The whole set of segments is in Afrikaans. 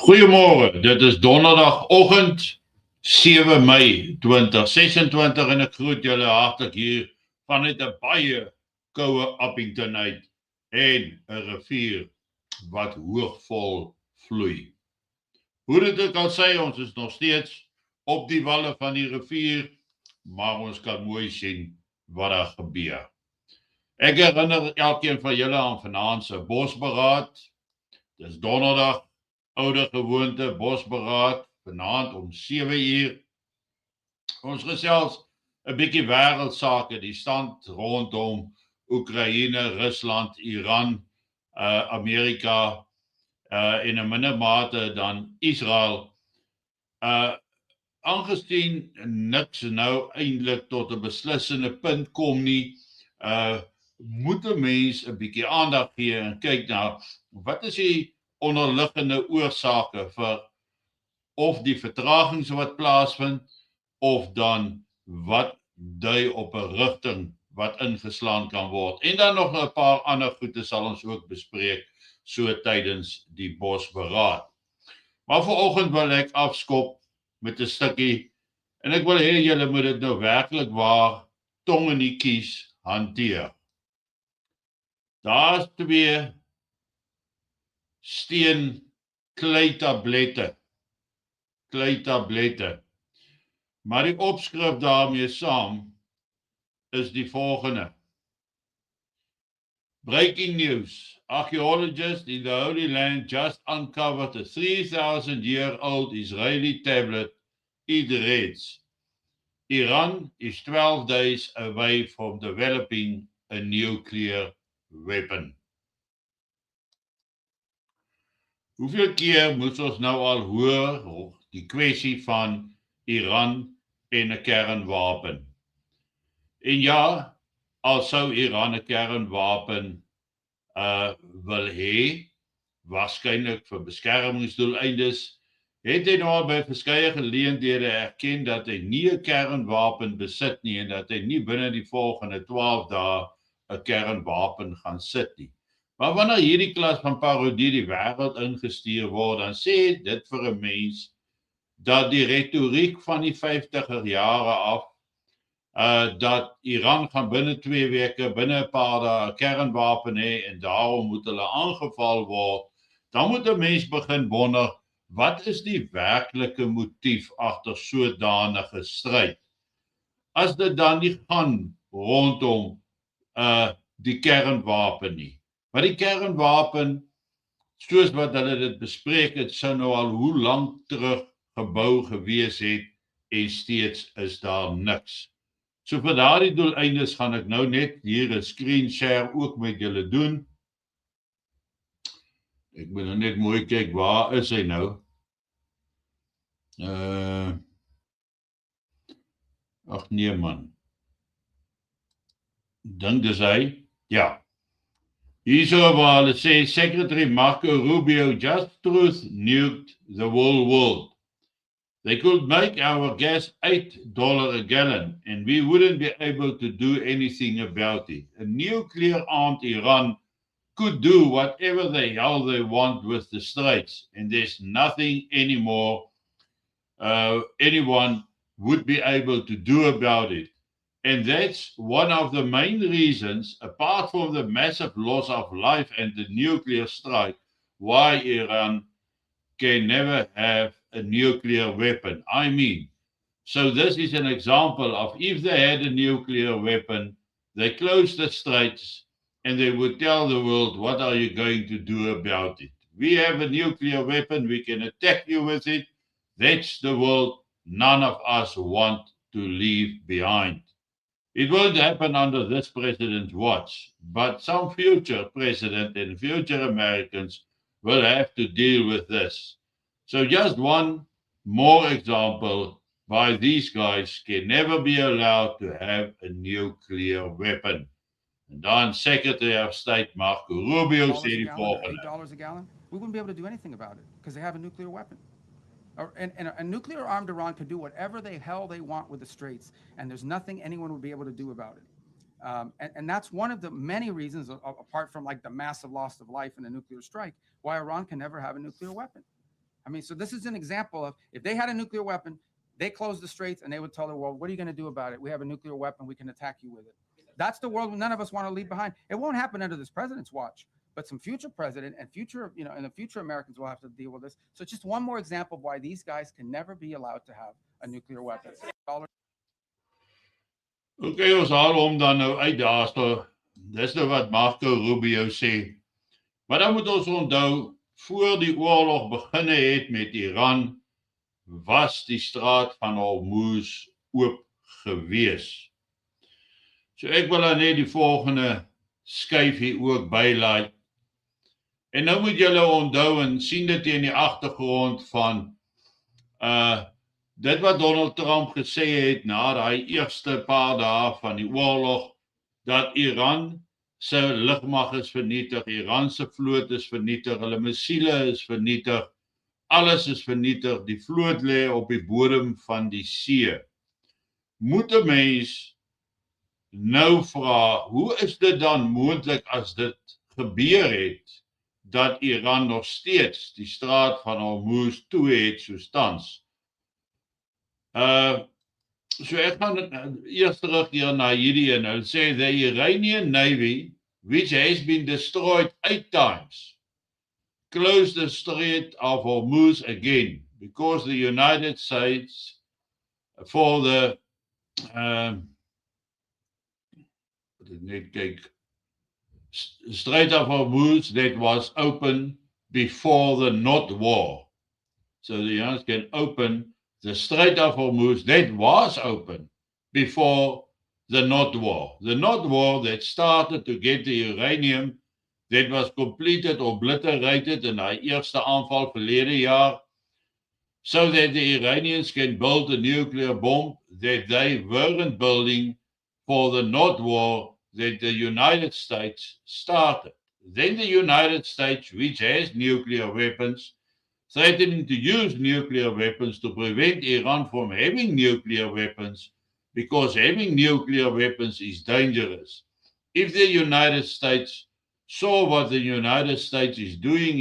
Goeiemôre, dit is donderdagoggend 7 Mei 2026 en ek groet julle hartlik hier vanuit 'n baie koue Appington uit en 'n rivier wat hoogvol vloei. Hoe dit ook al sê, ons is nog steeds op die walle van die rivier, maar ons kan mooi sien wat daar gebeur. Ek herinner elkeen van julle aan vanaand se bosberaad. Dis donderdag, oude gewoonte bosberaad, vanaand om 7 uur. Ons gesels 'n bietjie wêreldsake, die stand rondom Oekraïne, Rusland, Iran, Amerika en 'n minder mate dan Israel. Aangesien niks nou eintlik tot 'n beslissende punt kom nie, moet 'n mens 'n bietjie aandag gee en kyk na wat is die onderliggende oorsake vir of die vertragings wat plaasvind of dan wat dui op 'n rigting wat ingeslaan kan word. En dan nog 'n paar ander goeie sal ons ook bespreek so tydens die bosberaad. Maar vanoggend wil ek afskop met 'n stukkie en ek wil hê julle moet dit nou werklik waar tong in die kies hanteer. Daar's 2 steen kleitablette. Maar die opskrif daarmee saam is die volgende. Breaking news. Archaeologists in the Holy Land just uncovered a 3,000-year-old Israeli tablet. It reads, Iran is 12 days away from developing a nuclear weapon. Hoeveel keer moet ons nou al hoor die kwessie van Iran en 'n kernwapen? En ja, al sou Iran 'n kernwapen wil hê, waarskynlik vir beskermingsdoeleindes, het hy nou al by verskeie geleenthede erken dat hy nie 'n kernwapen besit nie en dat hy nie binne die volgende 12 dae 'n kernwapen gaan sit nie. Maar wanneer hierdie klas van parodie die wêreld ingestuur word, dan sê dit vir 'n mens dat die retoriek van die 50er jare af, dat Iran gaan binne 2 weke, binne 'n paar dae 'n kernwapen hê en daarom moet hulle aangeval word, dan moet 'n mens begin wonder, wat is die werklike motief agter sodanige stryd? As dit dan nie gaan rondom die kernwapen nie. Maar die kernwapen, soos wat hulle dit bespreek het, sou nou al hoe lank terug gebou gewees het en steeds is daar niks. So vir daardie doeleindes gaan ek nou net hier 'n screen share ook met julle doen. Ek moet nou net mooi kyk, waar is hy nou? Ag nee man. Dink dis hy? Ja. Hierso waar hulle sê Secretary Marco Rubio just truth nuked the whole world. They could make our gas $8 a gallon and we wouldn't be able to do anything about it. A nuclear-armed Iran could do whatever the hell they want with the Straits and there's nothing anymore anyone would be able to do about it. And that's one of the main reasons, apart from the massive loss of life and the nuclear strike, why Iran can never have a nuclear weapon. I mean, so this is an example of if they had a nuclear weapon, they close the straits and they would tell the world, what are you going to do about it? We have a nuclear weapon, we can attack you with it. That's the world none of us want to leave behind. It won't happen under this president's watch, but some future president and future Americans will have to deal with this. So just one more example why these guys can never be allowed to have a nuclear weapon. And then Secretary of State Marco Rubio said die volgende. $8 a gallon, we wouldn't be able to do anything about it because they have a nuclear weapon. And a nuclear-armed Iran can do whatever the hell they want with the Straits, and there's nothing anyone would be able to do about it. And that's one of the many reasons, apart from like the massive loss of life in a nuclear strike, why Iran can never have a nuclear weapon. I mean, so this is an example of if they had a nuclear weapon, they close the straits and they would tell the world, what are you going to do about it? We have a nuclear weapon. We can attack you with it. That's the world none of us want to leave behind. It won't happen under this president's watch, but some future president and future, and the future Americans will have to deal with this. So it's just one more example of why these guys can never be allowed to have a nuclear weapon. Okay, ons haal hom dan nou uit daarso. Dis nou wat Marco Rubio sê. Maar dan moet ons onthou, voor die oorlog beginne het met Iran, was die straat van Hormuz oop gewees. So ek wil dan net die volgende skyf hier ook bylaai. En nou moet julle onthou en sien dit in die agtergrond van dit wat Donald Trump gesê het na daai eerste paar dae van die oorlog, dat Iran se lugmag is vernietig, Iran se vloot is vernietig, hulle missiele is vernietig, alles is vernietig, die vloot lê op die bodem van die see. Moet 'n mens nou vra, hoe is dit dan moontlik as dit gebeur het, dat Iran nog steeds die straat van Hormuz toe het soos tans? So ek gaan eers terugkeer na hierdie en hulle sê the Iranian Navy, which has been destroyed 8 times, closed the Strait of Hormuz again because the United States for the Strait of Hormuz that was open before the Not War. So the United States can open the Strait of Hormuz that was open before the Not War. The Not War that started to get the uranium that was completed, obliterated in die eerste aanval verlede jaar, so that the Iranians can build a nuclear bomb that they weren't building for the Not War that the United States started. Then the United States, which has nuclear weapons, threatening to use nuclear weapons to prevent Iran from having nuclear weapons, because having nuclear weapons is dangerous. If the United States saw what the United States is doing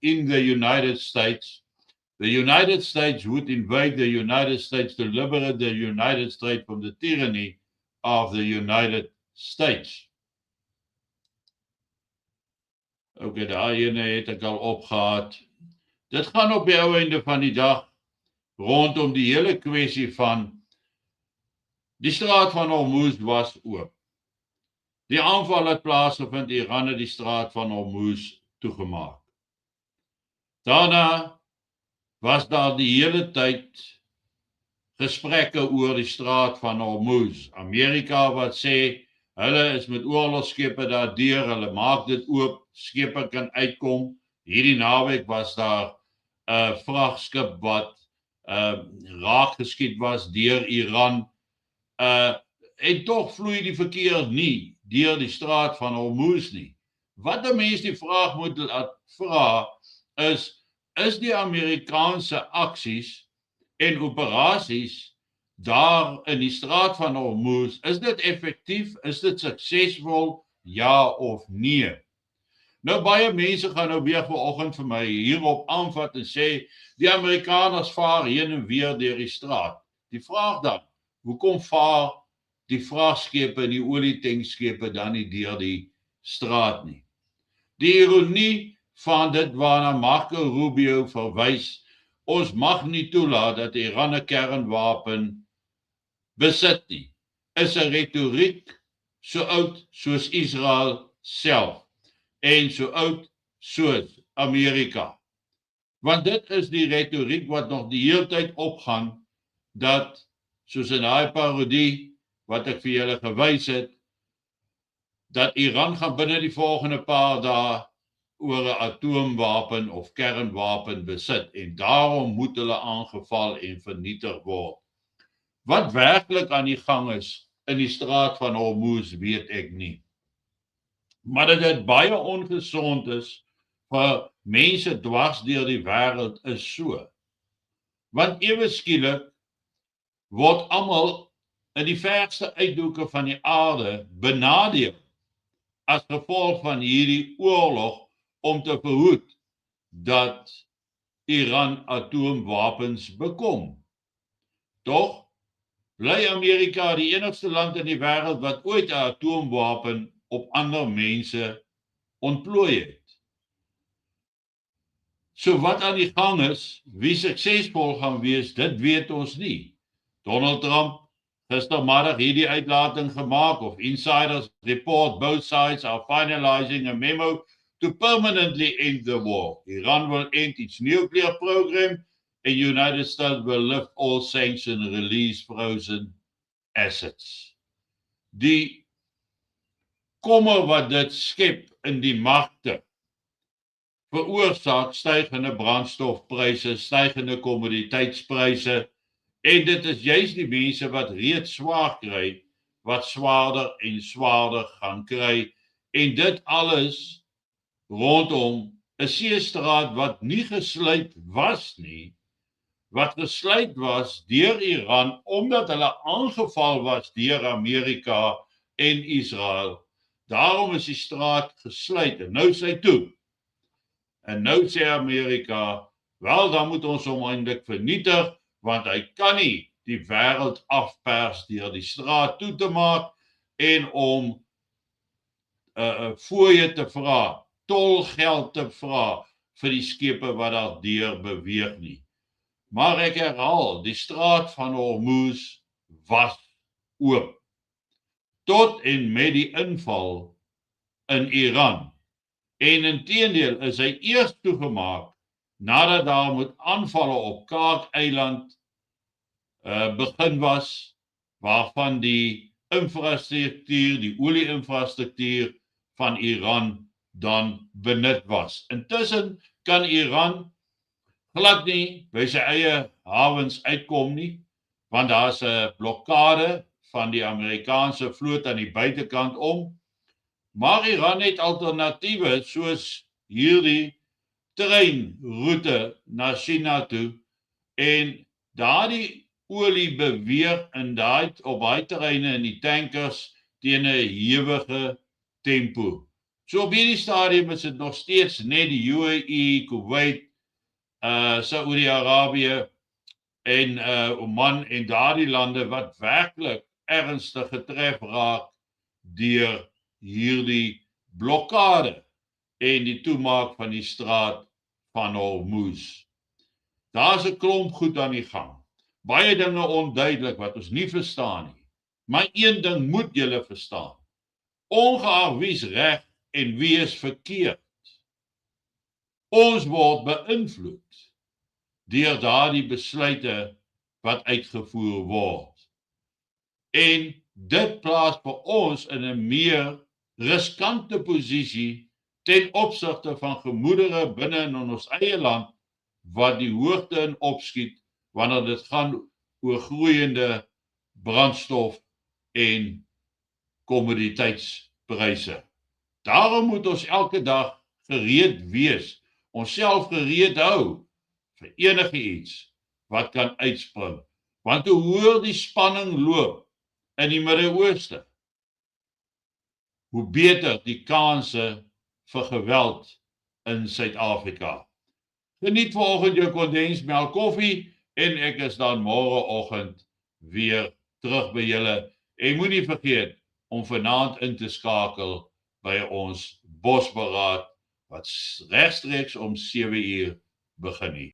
in the United States would invade the United States to liberate the United States from the tyranny of the United States. Okay, daai ene het ek al opgehad. Dit gaan op die ou einde van die dag rondom die hele kwessie van die straat van Hormuz was oop. Die aanval het plaasgevind, Iran het die straat van Hormuz toegemaak. Daarna was daar die hele tyd gesprekke oor die straat van Hormuz. Amerika wat sê, hulle is met oorlogskepe daardeur, hulle maak dit oop, skepe kan uitkom. Hierdie naweek was daar 'n vragskip wat raak geskiet was deur Iran. En tog vloei die verkeer nie deur die straat van Hormuz nie. Wat 'n mens die vraag moet vra is die Amerikaanse aksies en operasies daar in die straat van Hormuz, is dit effektief, is dit suksesvol, ja of nee? Nou baie mense gaan nou weer vanoggend vir my hierop aanvat en sê, die Amerikaners vaar heen en weer deur die straat. Die vraag dan, hoekom vaar die vraagskepe en die olietankschepe dan nie deur die straat nie? Die ironie van dit waarna Marco Rubio verwys, ons mag nie toelaat dat Iran 'n kernwapen besit nie, is 'n retoriek so oud soos Israel self en so oud soos Amerika. Want dit is die retoriek wat nog die hele tyd opgaan, dat soos in daai parodie wat ek vir julle gewys het, dat Iran gaan binne die volgende paar dae oor 'n atoomwapen of kernwapen besit en daarom moet hulle aangeval en vernietig word. Wat werklik aan die gang is in die straat van Hormuz weet ek nie. Maar dat dit baie ongesond is vir mense dwars deur die wêreld is so. Want ewe skielik word almal in die verste uithoeke van die aarde benadeel as gevolg van hierdie oorlog om te verhoed dat Iran atoomwapens bekom. Tog bly Amerika die enigste land in die wêreld wat ooit 'n atoomwapen op ander mense ontplooi het. So wat aan die gang is, wie suksesvol gaan wees, dit weet ons nie. Donald Trump gistermiddag hierdie uitlating gemaak of insiders report both sides are finalizing a memo to permanently end the war. Iran will end its nuclear program and United States will lift all sanctions and release frozen assets. Die kommer wat dit skep in die markte veroorsaak stygende brandstofpryse, stygende kommoditeitspryse, en dit is juist die mense wat reeds swaar kry, wat swaarder en swaarder gaan kry, en dit alles rondom 'n seestraat wat nie gesluit was nie, wat gesluit was deur Iran, omdat hulle aangeval was deur Amerika en Israel. Daarom is die straat gesluit, en nou is hy toe. En nou sê Amerika, wel, dan moet ons hom eintlik vernietig, want hy kan nie die wêreld afpers deur die straat toe te maak en om fooie te vra, tolgeld te vra vir die skepe wat daar deur beweeg nie. Maar ek herhaal, die straat van Hormuz was oop. Tot en met die inval in Iran. En inteendeel is hy eers toegemaak nadat daar met aanvalle op Kaak-eiland begin was, waarvan die infrastruktuur, die olie-infrastruktuur van Iran dan benut was. Intussen kan Iran glad nie by sy eie hawens uitkom nie, want daar's 'n blokkade van die Amerikaanse vloot aan die buitekant om. Maar Iran het alternatiewe soos hierdie treinroete na China toe, en daardie olie beweeg op daai terreine in die tankers teen 'n hewige tempo. So op hierdie stadium is dit nog steeds net die UAE, Kuwait, Saudi-Arabië en Oman en daardie lande wat werklik ernstig getref raak deur hierdie blokkade en die toemaak van die straat van Hormuz. Daar's 'n klomp goed aan die gang. Baie dinge onduidelik wat ons nie verstaan nie. Maar een ding moet julle verstaan. Ongeag wie's reg en wie is verkeerd, ons word beïnvloed deur daardie besluite wat uitgevoer word. En dit plaas vir ons in 'n meer riskante posisie ten opsigte van gemoedere binne in ons eie land wat die hoogte in opskiet wanneer dit gaan oor groeiende brandstof en kommoditeitspryse. Daarom moet ons elke dag gereed wees, onsself gereed hou vir enige iets wat kan uitspring. Want hoe hoër die spanning loop in die Midde-Ooste, hoe beter die kanse vir geweld in Suid-Afrika. Geniet vanoggend jou kondensmelk koffie en ek is dan môreoggend weer terug by julle. En moenie vergeet om vanaand in te skakel by ons bosberaad wat regstreeks om 7 uur begin.